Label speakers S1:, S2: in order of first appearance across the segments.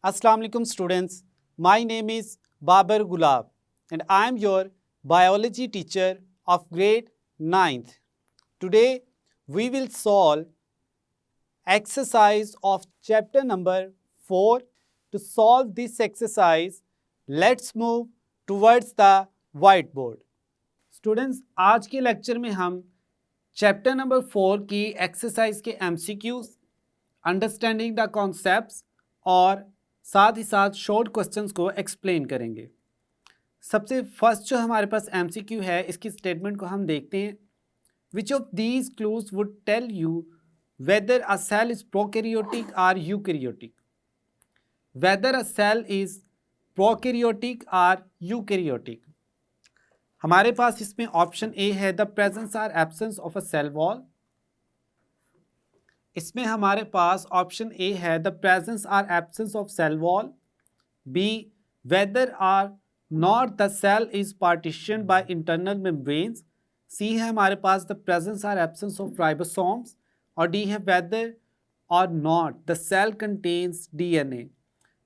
S1: Assalamu alaikum students. My name is Babar Gulab and I am your biology teacher of grade 9th. Today we will solve exercise of chapter number 4. To solve this exercise, let's move towards the whiteboard. Students, आज के lecture में हम chapter number 4 की exercise के MCQs, understanding the concepts और साथ ही साथ शॉर्ट क्वेश्चंस को एक्सप्लेन करेंगे। सबसे फर्स्ट जो हमारे पास MCQ है, इसकी स्टेटमेंट को हम देखते हैं। Which of these clues would tell you whether a cell is prokaryotic और eukaryotic. Whether a cell is prokaryotic और यूकैरियोटिक। हमारे पास इसमें ऑप्शन ए है द प्रेजेंस और absence of a cell wall. इसमें हमारे पास ऑप्शन ए है द प्रेजेंस और absence of cell wall. B whether or not the cell is partition by internal membranes. C है हमारे पास द प्रेजेंस और एब्सेंस ऑफ राइबोसोम्स। और डी है whether or not the cell contains DNA।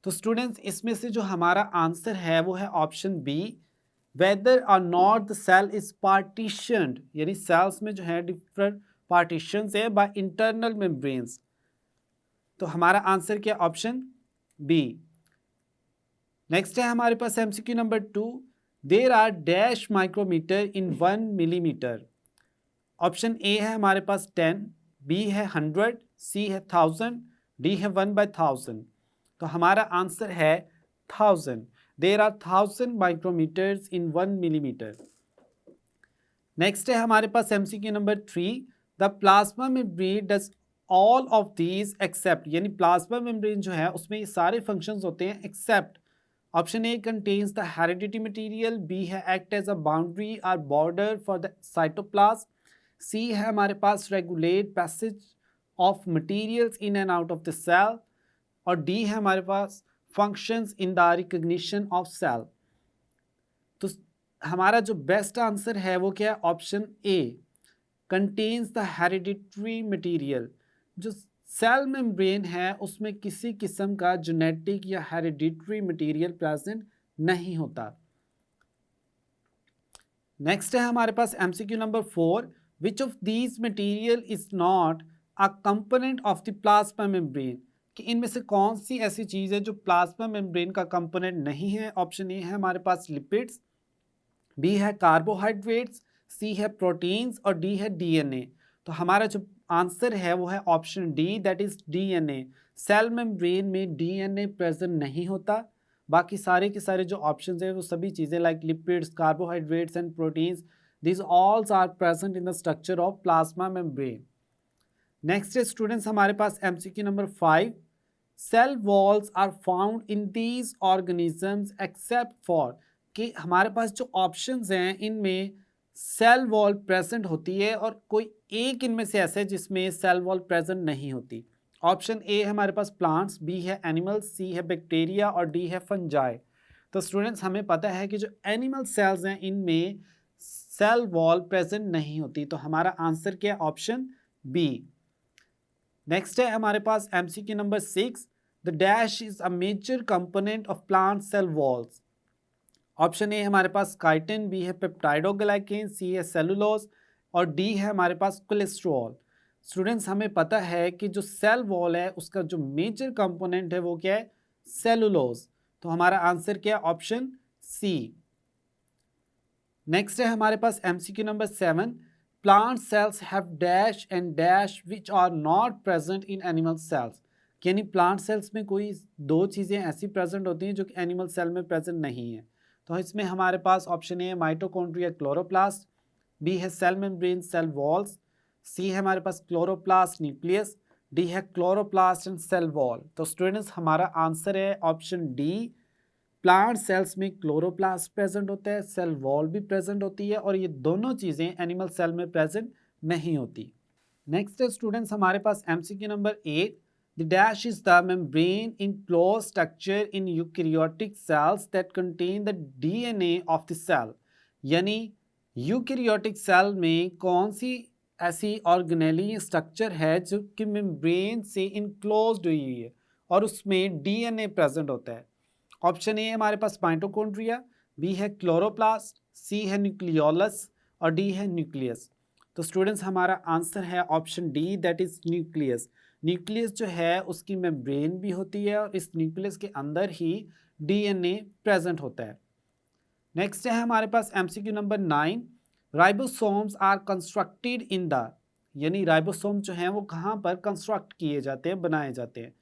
S1: तो students, इसमें से जो हमारा आंसर है वो है option B, whether or not the cell is partitioned, यानी सेल्स में जो है डिफरेंट पार्टीशंस है बाय इंटरनल मेम्ब्रेन्स। तो हमारा आंसर क्या, ऑप्शन बी। नेक्स्ट है हमारे पास MCQ number 2, there are dash micrometre in 1 millimetre. Option A है हमारे पास 10, बी है 100, सी है 1000, डी है 1/1000। तो हमारा आंसर है 1000। There are 1000 micrometres in 1 millimetre. Next है हमारे पास MCQ number 3, the plasma membrane does all of these except, यानी प्लाज्मा मेम्ब्रेन जो है उसमें ये सारे फंक्शंस होते हैं except. Option A contains the heredity material, B है एक्ट एज अ बाउंड्री और border for the cytoplasm, C है हमारे पास regulate passage of materials in and out of the cell, और डी है हमारे पास functions in the recognition of cell. तो हमारा जो बेस्ट आंसर है वो क्या है, option A contains the hereditary material. जो सेल मेम्ब्रेन है उसमें किसी किस्म का जेनेटिक या हेरिडिटरी मटेरियल प्रेजेंट नहीं होता। नेक्स्ट है हमारे पास MCQ number 4, which of these material is not a component of the plasma membrane, कि इनमें से कौन सी ऐसी चीज़ है जो प्लाज्मा मेम्ब्रेन का कंपोनेंट नहीं है। ऑप्शन ए है हमारे पास लिपिड्स, बी है कार्बोहाइड्रेट्स, सी है प्रोटीन्स और डी है DNA। तो हमारा जो आंसर है वो है option D, that is DNA। Cell membrane में DNA प्रेजेंट नहीं होता। बाकी सारे के सारे जो ऑप्शंस है वो सभी चीज़ें like lipids, carbohydrates and proteins, this alls are present in the structure of plasma membrane. Next है स्टूडेंट्स हमारे पास MCQ number 5, cell walls are found in these organisms except for, कि हमारे पास जो ऑप्शंस हैं इनमें सेल वॉल प्रेजेंट होती है और कोई एक इनमें से ऐसा है जिसमें सेल वॉल प्रेजेंट नहीं होती। ऑप्शन ए है हमारे पास प्लांट्स, बी है एनिमल्स, सी है बैक्टीरिया और डी है फंजाई। तो स्टूडेंट्स, हमें पता है कि जो एनिमल सेल्स हैं इनमें सेल वॉल प्रेजेंट नहीं होती। तो हमारा आंसर क्या है, ऑप्शन बी। नेक्स्ट है हमारे पास MCQ number 6, the dash is a major component of plant cell walls. Option A हमारे पास काइटिन, बी है पेप्टाइडोग्लाइकेन, सी है सेलुलोज और डी है हमारे पास कोलेस्ट्रॉल। स्टूडेंट्स, हमें पता है कि जो सेल वॉल है उसका जो मेजर कंपोनेंट है वो क्या है, सेलुलोज। तो हमारा आंसर क्या है, ऑप्शन सी। नेक्स्ट है हमारे पास MCQ number 7, plant cells have dash and dash which are not present in animal cells, यानी प्लांट सेल्स में कोई दो चीज़ें ऐसी प्रेजेंट होती हैं जो कि एनिमल सेल में प्रेजेंट नहीं है। तो इसमें हमारे पास option A mitochondria chloroplast, B है cell membrane cell walls, C है हमारे पास क्लोरोप्लास्ट न्यूक्लियस, डी है क्लोरोप्लास्ट एंड सेल वॉल। तो स्टूडेंट्स, हमारा आंसर है ऑप्शन डी, प्लांट सेल्स में क्लोरोप्लास्ट प्रेजेंट होता है, सेल वॉल भी प्रेजेंट होती है और ये दोनों चीज़ें एनिमल सेल में प्रेजेंट नहीं होती। नेक्स्ट है स्टूडेंट्स हमारे पास MCQ number 8, the dash is the membrane enclosed structure in eukaryotic cells that contain the DNA of the cell, यानी यूकैरियोटिक सेल में कौन सी ऐसी ऑर्गेनेली स्ट्रक्चर है जो कि मेम्ब्रेन से इनक्लोज्ड हुई है और उसमें डीएनए प्रेजेंट होता है। ऑप्शन ए हमारे पास माइटोकॉन्ड्रिया, बी है क्लोरोप्लास्ट, सी है न्यूक्लियोलस और डी है न्यूक्लियस। तो स्टूडेंट्स हमारा आंसर है option D, that is nucleus. Nucleus जो है उसकी मेम्ब्रेन भी होती है और इस न्यूक्लियस के अंदर ही डीएनए प्रेजेंट होता है। नेक्स्ट है हमारे पास MCQ number 9, ribosomes are constructed in the, यानी राइबोसोम जो हैं वो कहाँ पर कंस्ट्रक्ट किए जाते हैं, बनाए जाते हैं।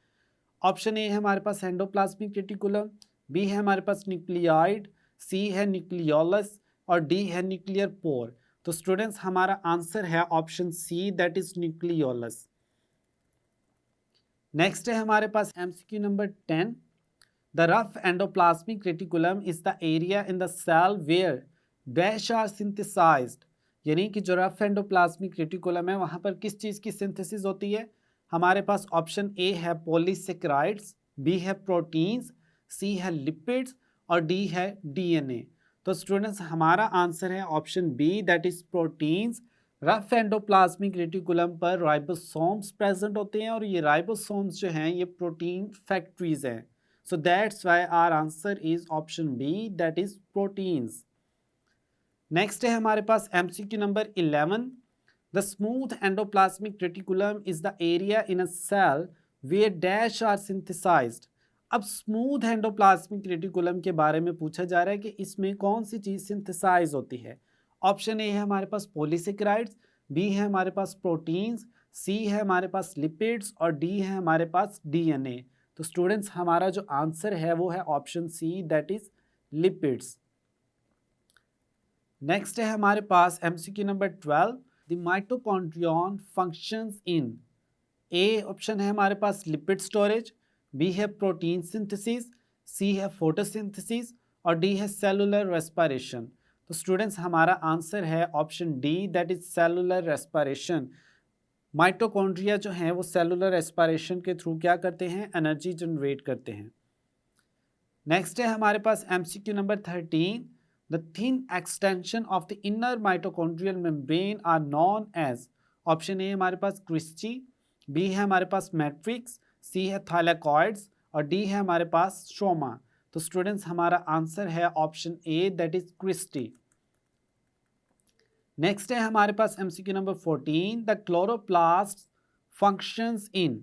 S1: ऑप्शन ए है हमारे पास एंडोप्लाज्मिक रेटिकुलम, बी है हमारे पास न्यूक्लियाइड, सी है न्यूक्लियोलस और डी है न्यूक्लियर पोर। तो स्टूडेंट्स हमारा आंसर है option C, that is nucleolus. Next है हमारे पास MCQ number 10, the rough endoplasmic reticulum is the area in the cell where dash are synthesised, यानी कि जो रफ एंडोप्लाज्मिक रेटिकुलम है वहाँ पर किस चीज़ की सिंथेसिस होती है। हमारे पास ऑप्शन ए है पॉलीसेकेराइड्स, बी है प्रोटीन्स, सी है लिपिड्स और डी है डीएनए। तो स्टूडेंट्स हमारा आंसर है option B, that is proteins. Rough endoplasmic reticulum पर राइबोसोम्स प्रेजेंट होते हैं और ये राइबोसोम्स जो हैं ये प्रोटीन फैक्ट्रीज हैं। So that's why our answer is option B, that is proteins. Next है हमारे पास MCQ number 11, the smooth endoplasmic reticulum is the area in a cell where dash are synthesised. अब smooth endoplasmic reticulum के बारे में पूछा जा रहा है कि इसमें कौन सी चीज़ सिंथेसाइज होती है। ऑप्शन ए है हमारे पास पॉलीसेकेराइड्स, बी है हमारे पास प्रोटीन्स, सी है हमारे पास लिपिड्स और डी है हमारे पास डीएनए। तो स्टूडेंट्स हमारा जो आंसर है वो है option C, that is lipids. Next है हमारे पास MCQ number 12, the mitochondrion functions in. A option है हमारे पास लिपिड स्टोरेज, बी है प्रोटीन सिंथेसिस, सी है फोटोसिंथेसिस और डी है सेलुलर रेस्पिरेशन। तो स्टूडेंट्स हमारा आंसर है option D, that is cellular respiration. Mitochondria जो हैं वो सेलुलर रेस्पिरेशन के थ्रू क्या करते हैं, एनर्जी जनरेट करते हैं। नेक्स्ट है हमारे पास MCQ number 13, the thin extension of the inner mitochondrial membrane are known as. Option A हमारे पास क्रिस्टी, बी है हमारे पास मैट्रिक्स, सी है थाइलेकॉइड्स और डी है हमारे पास स्ट्रोमा। तो स्टूडेंट्स हमारा आंसर है option A, that is cristae. Next है हमारे पास MCQ number 14, the chloroplast functions in.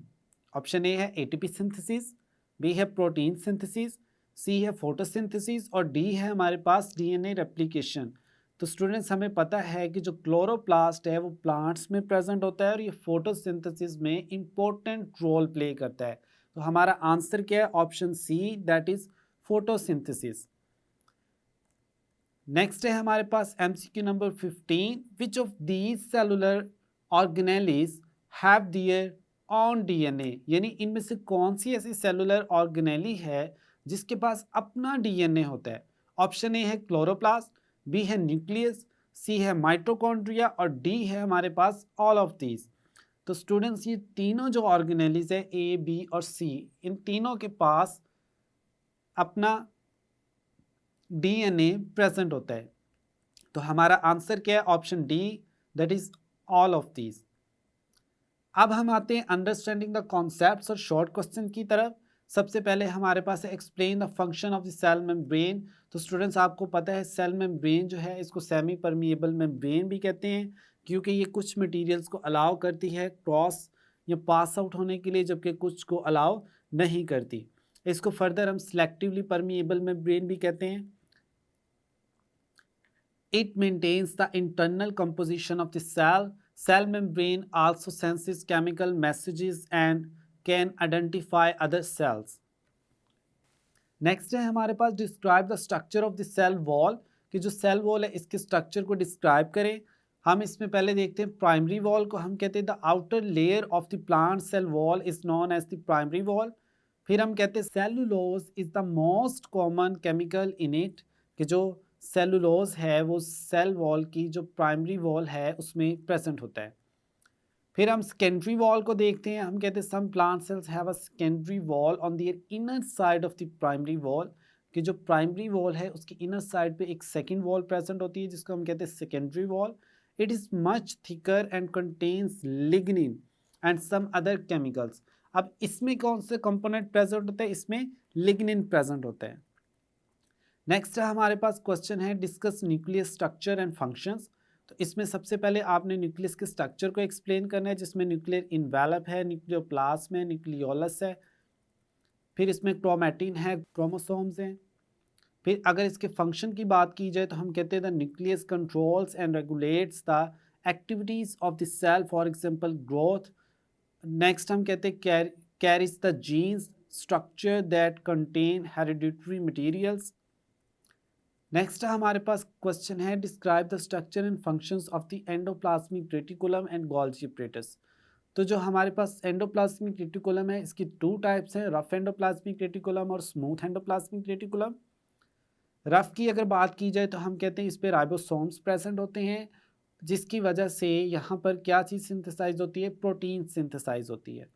S1: Option A है एटीपी सिंथेसिस, बी है प्रोटीन सिंथेसिस, सी है फोटोसिंथेसिस और डी है हमारे पास डीएनए रेप्लिकेशन। तो स्टूडेंट्स हमें पता है कि जो क्लोरोप्लास्ट है वो प्लांट्स में प्रेजेंट होता है और ये फोटोसिंथेसिस में इंपॉर्टेंट रोल प्ले करता है। तो हमारा आंसर क्या है, option C, that is photosynthesis. Next है हमारे पास MCQ number 15, which of these cellular organelles have their own DNA, यानी इनमें से कौन सी ऐसी सेलुलर ऑर्गेनेली है जिसके पास अपना डीएनए होता है। ऑप्शन ए है क्लोरोप्लास्ट, बी है न्यूक्लियस, सी है माइटोकॉन्ड्रिया और डी है हमारे पास ऑल ऑफ दीज। तो स्टूडेंट्स ये तीनों जो ऑर्गेनेलीज है ए, बी और सी, इन तीनों के पास अपना डीएनए प्रेजेंट होता है। तो हमारा आंसर क्या है, option D, that is all of these. अब हम आते हैं अंडरस्टैंडिंग द कॉन्सेप्ट्स और शॉर्ट क्वेश्चन की तरफ। सबसे पहले हमारे पास है explain the function of the cell membrane. तो स्टूडेंट्स आपको पता है सेल मेम्ब्रेन जो है इसको सेमी परमिएबल मेम्ब्रेन भी कहते हैं, क्योंकि ये कुछ मटेरियल्स को अलाउ करती है क्रॉस या पास आउट होने के लिए, जबकि कुछ को अलाउ नहीं करती। इसको फर्दर हम सिलेक्टिवली परमिएबल मेम्ब्रेन भी कहते हैं। It maintains the internal composition of the cell. Cell membrane also senses chemical messages and can identify other cells. Next है हमारे पास describe the structure of the cell wall, कि जो cell wall है इसके structure को describe करें। हम इसमें पहले देखते हैं प्राइमरी वॉल को हम कहते हैं the outer layer of the plant cell wall is known as the primary wall। फिर हम कहते हैं cellulose is the most common chemical in it, कि जो सेलुलोज है वो सेल वॉल की जो प्राइमरी वॉल है उसमें प्रेजेंट होता है। फिर हम सेकेंडरी वॉल को देखते हैं, हम कहते हैं some plant cells have a secondary wall on their inner side of the primary wall, कि जो प्राइमरी वॉल है उसकी इनर साइड पे एक सेकेंड वॉल प्रेजेंट होती है जिसको हम कहते हैं secondary wall. It is much thicker and contains lignin and some other chemicals. अब इसमें कौन से कंपोनेंट प्रेजेंट होते हैं, इसमें लिग्निन प्रेजेंट होता है। नेक्स्ट हमारे पास क्वेश्चन है discuss nucleus structure and functions. तो इसमें सबसे पहले आपने न्यूक्लियस के स्ट्रक्चर को एक्सप्लेन करना है, जिसमें न्यूक्लियर इन्वेलप है, न्यूक्लियोप्लाज्म है, न्यूक्लियोलस है, फिर इसमें क्रोमैटिन है, क्रोमोसोम्स हैं। फिर अगर इसके फंक्शन की बात की जाए तो हम कहते हैं the nucleus controls and regulates the activities of the cell, for example growth. Next हम कहते हैं carries the genes structure that contain hereditary materials. Next हमारे पास क्वेश्चन है describe the structure and functions of the endoplasmic reticulum and Golgi apparatus. तो जो हमारे पास एंडोप्लाज्मिक रेटिकुलम है, इसकी टू टाइप्स हैं, रफ एंडोप्लाज्मिक रेटिकुलम और स्मूथ एंडोप्लाज्मिक रेटिकुलम। रफ की अगर बात की जाए तो हम कहते हैं इस पर राइबोसोम्स प्रेजेंट होते हैं, जिसकी वजह से यहाँ पर क्या चीज़ सिंथेसाइज होती है, प्रोटीन सिंथेसाइज होती है।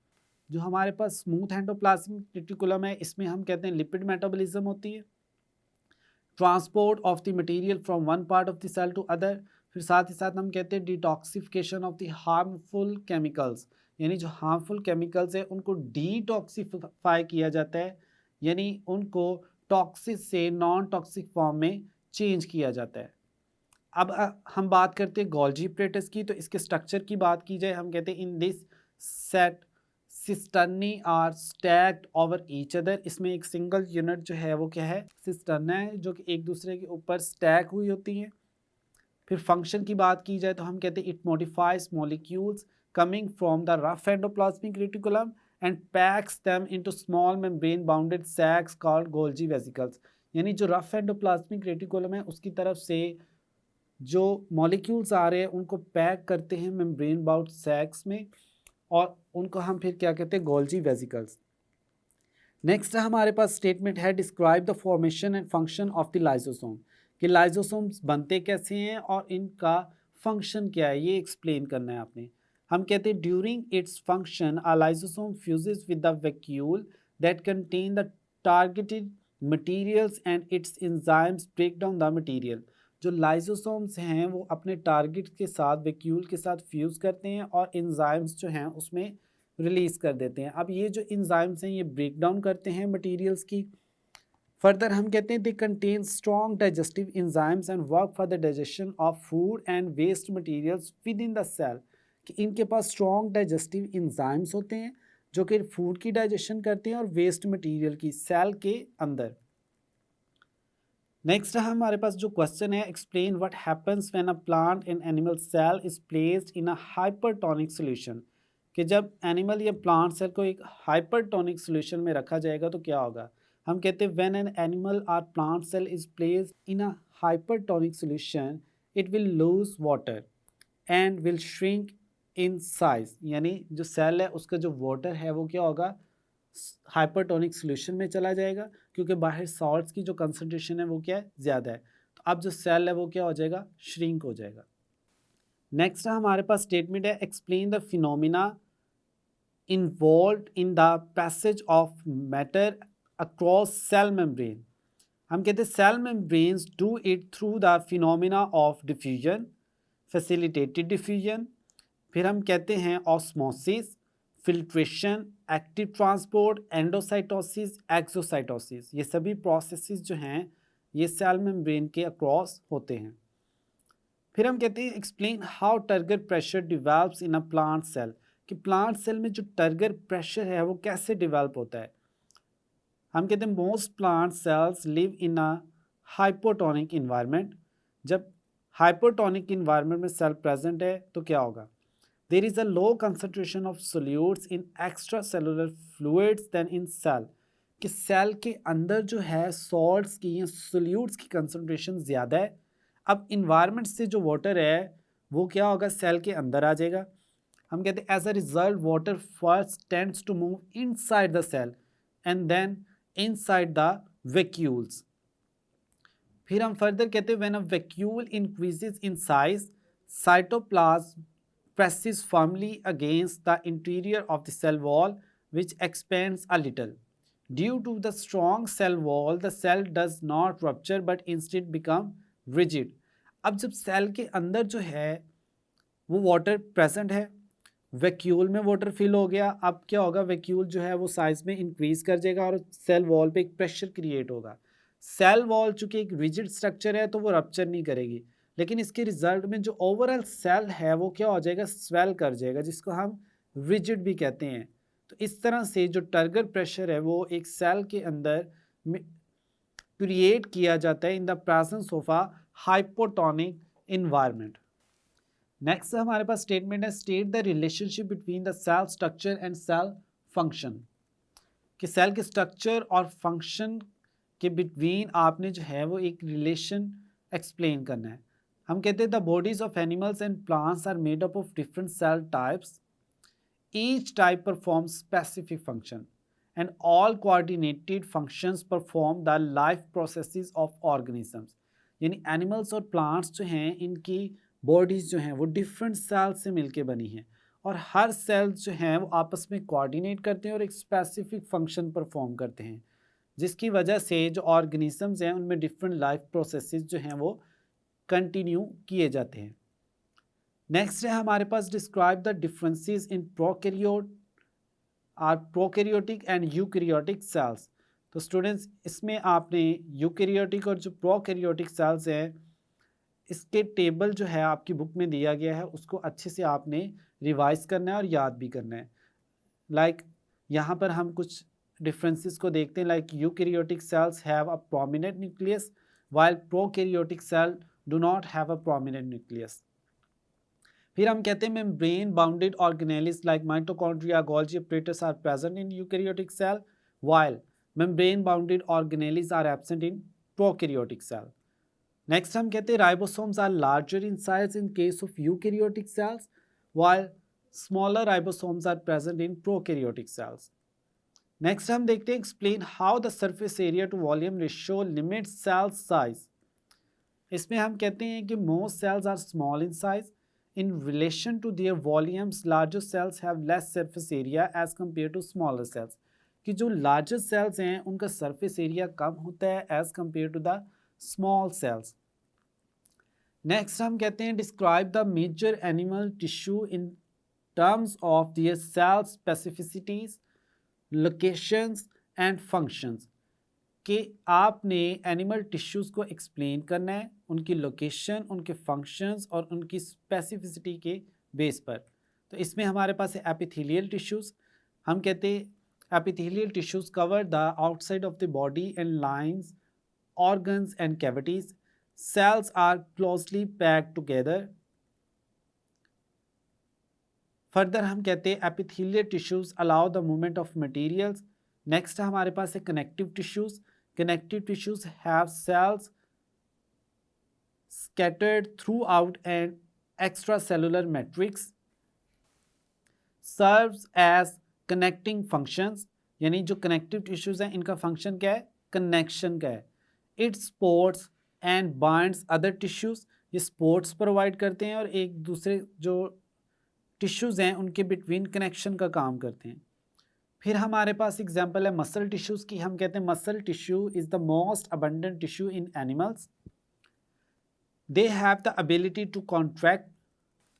S1: जो हमारे पास स्मूथ एंडोप्लाज्मिक रेटिकुलम है, इसमें हम कहते हैं लिपिड मेटाबॉलिज्म होती है, transport of the material from one part of the cell to other. फिर साथ ही साथ हम कहते हैं detoxification of the harmful chemicals, यानी जो हार्मफुल केमिकल्स है उनको डिटॉक्सिफाई किया जाता है, यानी उनको टॉक्सिक से नॉन टॉक्सिक फॉर्म में चेंज किया जाता है। अब हम बात करते हैं गोल्गी एपरेटस की। तो इसके स्ट्रक्चर की बात की जाए, हम कहते हैं in this set cisternae are stacked over each other. इसमें एक सिंगल यूनिट जो है वो क्या है, सिस्टर्ना है, जो कि एक दूसरे के ऊपर स्टैक हुई होती हैं। फिर फंक्शन की बात की जाए तो हम कहते हैं it modifies molecules coming from the rough endoplasmic reticulum and packs them into small membrane bounded sacs called Golgi vesicles. यानी जो रफ एंडोप्लाज्मिक रेटिकुलम है उसकी तरफ से जो मॉलिक्यूल्स आ रहे हैं उनको पैक करते हैं मेम्ब्रेन बाउंड सैक्स में, और उनको हम फिर क्या कहते हैं, गोल्गी वेसिकल्स। नेक्स्ट हमारे पास स्टेटमेंट है describe the formation and function of the lysosome, कि लाइसोसोम्स बनते कैसे हैं और इनका फंक्शन क्या है, ये एक्सप्लेन करना है आपने। हम कहते हैं during its function a lysosome fuses with the vacuole that contain the targeted materials and its enzymes break down the material. जो लाइसोसोम्स हैं वो अपने टारगेट के साथ वैक्यूल के साथ फ्यूज़ करते हैं और एंजाइम्स जो हैं उसमें रिलीज़ कर देते हैं। अब ये जो एंजाइम्स हैं ये ब्रेक डाउन करते हैं मटेरियल्स की। फर्दर हम कहते हैं they contain strong digestive enzymes and work for the digestion of food and waste materials within the cell, कि इनके पास स्ट्रॉन्ग डाइजेस्टिव एंजाइम्स होते हैं जो कि फूड की डाइजेशन करते हैं और वेस्ट मटेरियल की सेल के अंदर। नेक्स्ट हमारे पास जो क्वेश्चन है explain what happens when a plant and animal cell is placed in a hypertonic solution, कि जब एनिमल या प्लांट सेल को एक हाइपरटोनिक सॉल्यूशन में रखा जाएगा तो क्या होगा। हम कहते हैं व्हेन एन एनिमल और plant cell is placed in a hypertonic solution it will lose water and will shrink in size, यानी जो सेल है उसका जो वाटर है वो क्या होगा, हाइपरटोनिक सॉल्यूशन में चला जाएगा, क्योंकि बाहर सॉल्ट्स की जो कंसंट्रेशन है वो क्या है, ज़्यादा है। तो अब जो सेल है वो क्या हो जाएगा, श्रिंक हो जाएगा। नेक्स्ट हमारे पास स्टेटमेंट है explain the phenomena involved in the passage of matter across cell membrane. हम कहते हैं cell membranes do it through the phenomena of diffusion, facilitated diffusion, फिर हम कहते हैं osmosis, filtration, active transport, endocytosis, exocytosis. ये सभी प्रोसेसेस जो हैं ये सेल मेम्ब्रेन के अक्रॉस होते हैं। फिर हम कहते हैं explain how turgor pressure develops in a plant cell, कि प्लांट सेल में जो टर्गर प्रेशर है वो कैसे डिवेल्प होता है। हम कहते हैं most plant cells live in a hypotonic environment. जब हाइपोटोनिक इन्वायरमेंट में सेल प्रेजेंट है तो क्या होगा, there is a low concentration of solutes in extracellular fluids than in cell, कि सेल के अंदर जो है सॉल्ट्स की या सोल्यूट्स की कंसंट्रेशन ज़्यादा है। अब इन्वायरमेंट से जो वाटर है वो क्या होगा, सेल के अंदर आ जाएगा। हम कहते हैं as a result water first tends to move inside the cell and then inside the vacuoles. फिर हम फर्दर कहते हैं when a vacuole increases in size cytoplasm presses firmly against the interior of the cell wall which expands a little. Due to the strong cell wall, the cell does not rupture but instead become rigid. अब जब cell के अंदर जो है वो water present है, vacuole में water fill हो गया, अब क्या होगा, वैक्यूल जो है वो साइज में इंक्रीज कर जाएगा और सेल वॉल पे एक प्रेशर क्रिएट होगा। सेल वॉल चूंकि एक रिजिड स्ट्रक्चर है तो वो रप्चर नहीं करेगी, लेकिन इसके रिजल्ट में जो ओवरऑल सेल है वो क्या हो जाएगा, स्वेल कर जाएगा, जिसको हम रिजिड भी कहते हैं। तो इस तरह से जो टर्गर प्रेशर है वो एक सेल के अंदर क्रिएट किया जाता है in the presence of a hypotonic environment. Next हमारे पास स्टेटमेंट है, state the relationship between the cell structure and cell function. कि सेल के स्ट्रक्चर और फंक्शन के बिटवीन आपने जो है वो एक रिलेशन एक्सप्लेन करना है। हम कहते हैं the bodies of animals and plants are made up of different cell types, each type perform specific function and all coordinated functions perform the life processes of organisms. यानी एनिमल्स और plants जो हैं इनकी बॉडीज़ जो हैं वो different cells से मिलके बनी हैं और हर सेल्स जो हैं वो आपस में कोऑर्डिनेट करते हैं और एक स्पेसिफिक फंक्शन परफॉर्म करते हैं, जिसकी वजह से जो ऑर्गेनिजम्स हैं उनमें डिफरेंट लाइफ प्रोसेसेस जो हैं वो कंटिन्यू किए जाते हैं। नेक्स्ट है हमारे पास, describe the differences in prokaryotic and eukaryotic cells. तो स्टूडेंट्स इसमें आपने यूकैरियोटिक और जो प्रोकैरियोटिक सेल्स हैं इसके टेबल जो है आपकी बुक में दिया गया है, उसको अच्छे से आपने रिवाइज करना है और याद भी करना है। यहाँ पर हम कुछ डिफरेंसेस को देखते हैं, eukaryotic cells have a prominent nucleus while prokaryotic cell do not have a prominent nucleus. फिर हम कहते हैं membrane bounded organelles like mitochondria, Golgi apparatus are present in eukaryotic cell while membrane bounded organelles are absent in prokaryotic cell. Next हम कहते हैं ribosomes are larger in size in case of eukaryotic cells while smaller ribosomes are present in prokaryotic cells. Next हम देखते हैं explain how the surface area to volume ratio limit cell size. इसमें हम कहते हैं कि most cells are small in size in relation to their volumes, larger cells have less surface area as compare to smaller cells. कि जो larger sales हैं उनका surface area कम होता है as compare to the small cells. Next हम कहते हैं describe the major animal tissue in terms of their cell specificities, locations and functions. कि आपने एनिमल टिश्यूज़ को एक्सप्लेन करना है उनकी लोकेशन, उनके फंक्शंस और उनकी स्पेसिफिसिटी के बेस पर। तो इसमें हमारे पास है एपिथेलियल टिश्यूज़। हम कहते हैं epithelial tissues cover the outside of the body and lines organs and cavities. Cells are closely packed together. Further हम कहते हैं epithelial tissues allow the movement of materials. Next हमारे पास है connective tissues. Connective tissues have cells scattered throughout an extracellular matrix. Serves as connecting functions. यानी जो connective tissues हैं इनका function क्या है, connection का है। It sports and binds other tissues. ये स्पोर्ट्स प्रोवाइड करते हैं और एक दूसरे जो टिश्यूज़ हैं उनके बिटवीन कनेक्शन का काम करते हैं। फिर हमारे पास एग्जांपल है मसल टिश्यूज़ की। हम कहते हैं muscle tissue is the most abundant tissue in animals, they have the ability to contract.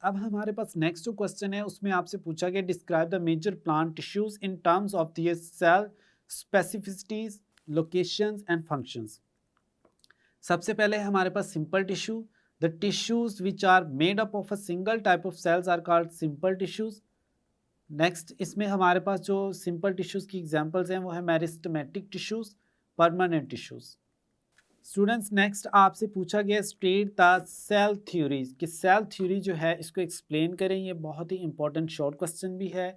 S1: अब हमारे पास नेक्स्ट जो क्वेश्चन है उसमें आपसे पूछा गया describe the major plant tissues in terms of their cell specificities, locations and functions. सबसे पहले हमारे पास simple tissue. The tissues which are made up of a single type of cells are called simple tissues. Next इसमें हमारे पास जो simple tissues की examples हैं वो है meristematic tissues, permanent tissues. Students next आपसे पूछा गया स्टेट द सेल थ्योरीज, कि सेल थ्योरी जो है इसको एक्सप्लेन करें। ये बहुत ही इंपॉर्टेंट शॉर्ट क्वेश्चन भी है।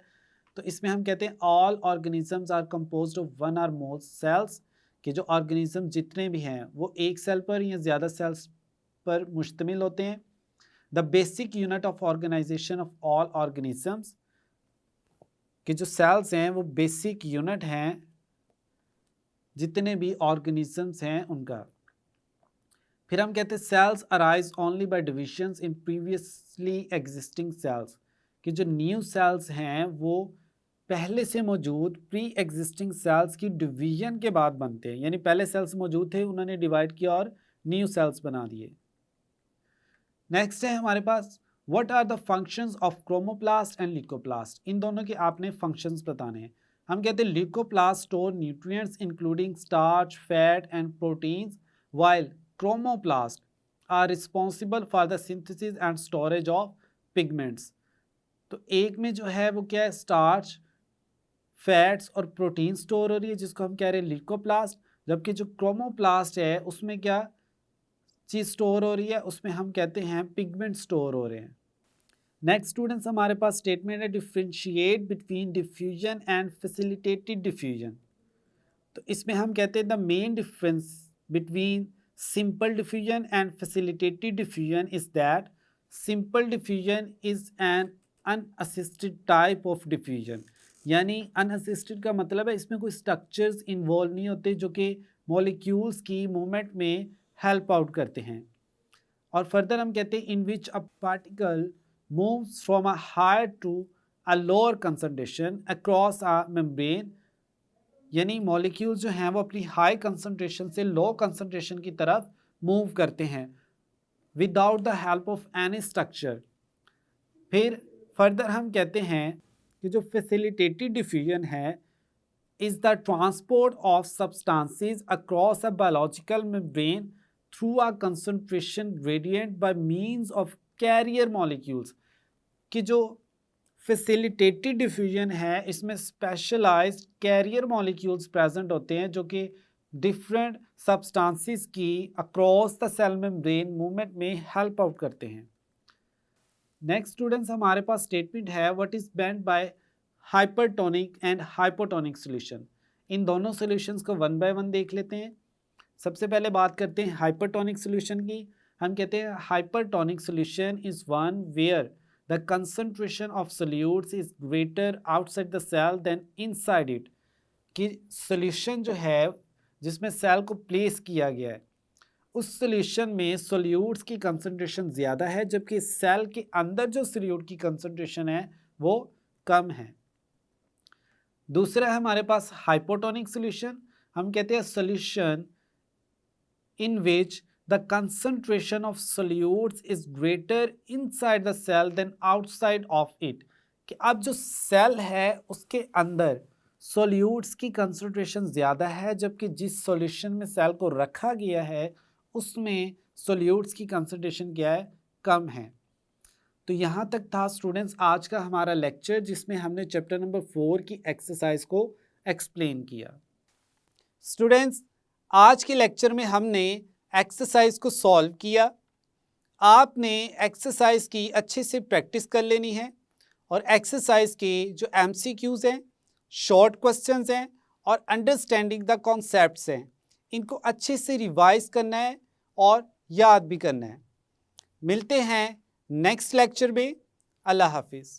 S1: तो इसमें हम कहते हैं all organisms are composed of one or more cells. कि जो ऑर्गेनिज्म जितने भी हैं वो एक सेल पर या ज़्यादा सेल्स पर मुश्तमिल होते हैं। The basic unit of organisation of all organisms, कि जो सेल्स हैं वो बेसिक यूनिट हैं जितने भी ऑर्गेनिजम्स हैं उनका। फिर हम कहते हैं cells arise only by divisions in previously existing cells. कि जो न्यू सेल्स हैं वो पहले से मौजूद प्री एग्जिस्टिंग सेल्स की डिवीजन के बाद बनते हैं। यानी पहले सेल्स मौजूद थे, उन्होंने डिवाइड किया और न्यू सेल्स बना दिए। नेक्स्ट है हमारे पास what are the functions of chromoplast and leucoplast, इन दोनों के आपने फंक्शंस बताने हैं। हम कहते हैं leucoplast store nutrients including starch, fat and proteins, while chromoplasts are responsible for the synthesis and storage of pigments। तो एक में जो है वो क्या है, स्टार्च, फैट्स और प्रोटीन स्टोर हो रही है जिसको हम कह रहे हैं ल्यूकोप्लास्ट, जबकि जो क्रोमोप्लास्ट है उसमें क्या चीज़ स्टोर हो रही है, उसमें हम कहते हैं पिगमेंट स्टोर हो रहे हैं। नेक्स्ट स्टूडेंट्स हमारे पास स्टेटमेंट है differentiate between diffusion and facilitated diffusion. तो इसमें हम कहते हैं the main difference between simple diffusion and facilitated diffusion is that simple diffusion is an unassisted type of diffusion। यानी unassisted का मतलब है इसमें कोई स्ट्रक्चर्स इन्वॉल्व नहीं होते जो कि मॉलिक्यूल्स की मूवमेंट में हेल्प आउट करते हैं। और फर्दर हम कहते हैं in which a particle moves from a higher to a lower concentration across a membrane, यानी मॉलिक्यूल्स जो हैं वो अपनी हाई कंसंट्रेशन से लो कंसंट्रेशन की तरफ मूव करते हैं without the help of any structure. फिर फर्दर हम कहते हैं कि जो फैसिलिटेटेड डिफ्यूजन है is the transport of substances across a biological membrane through a concentration gradient by means of carrier molecules. कि जो फैसिलिटेटेड डिफ्यूजन है इसमें स्पेशलाइज्ड कैरियर मॉलिक्यूल्स प्रेजेंट होते हैं जो कि डिफरेंट सब्सटेंसेस की across the cell membrane movement में हेल्प आउट करते हैं। नेक्स्ट स्टूडेंट्स हमारे पास स्टेटमेंट है what is meant by hypertonic and hypotonic solution. इन दोनों सॉल्यूशंस को वन बाय वन देख लेते हैं। सबसे पहले बात करते हैं हाइपरटोनिक सॉल्यूशन की। हम कहते हैं hypertonic solution is one where the concentration of solutes is greater outside the cell than inside it। कि solution जो है जिसमें सेल को प्लेस किया गया है उस solution में solutes की concentration ज़्यादा है जबकि सेल के अंदर जो solute की concentration है वो कम है। दूसरा है हमारे पास hypotonic solution। हम कहते हैं solution in which the concentration of solutes is greater inside the cell than outside of it। कि अब जो सेल है उसके अंदर सोल्यूट्स की कंसंट्रेशन ज़्यादा है जबकि जिस सॉल्यूशन में सेल को रखा गया है उसमें सोल्यूट्स की कंसंट्रेशन क्या है, कम है। तो यहाँ तक था स्टूडेंट्स आज का हमारा लेक्चर जिसमें हमने चैप्टर नंबर 4 की एक्सरसाइज को एक्सप्लेन किया। स्टूडेंट्स आज के लेक्चर में हमने एक्सरसाइज को सॉल्व किया। आपने एक्सरसाइज की अच्छे से प्रैक्टिस कर लेनी है और एक्सरसाइज के जो MCQs हैं, शॉर्ट क्वेश्चंस हैं और अंडरस्टैंडिंग द कॉन्सेप्ट्स हैं, इनको अच्छे से रिवाइज करना है और याद भी करना है। मिलते हैं नेक्स्ट लेक्चर में। अल्लाह हाफिज़।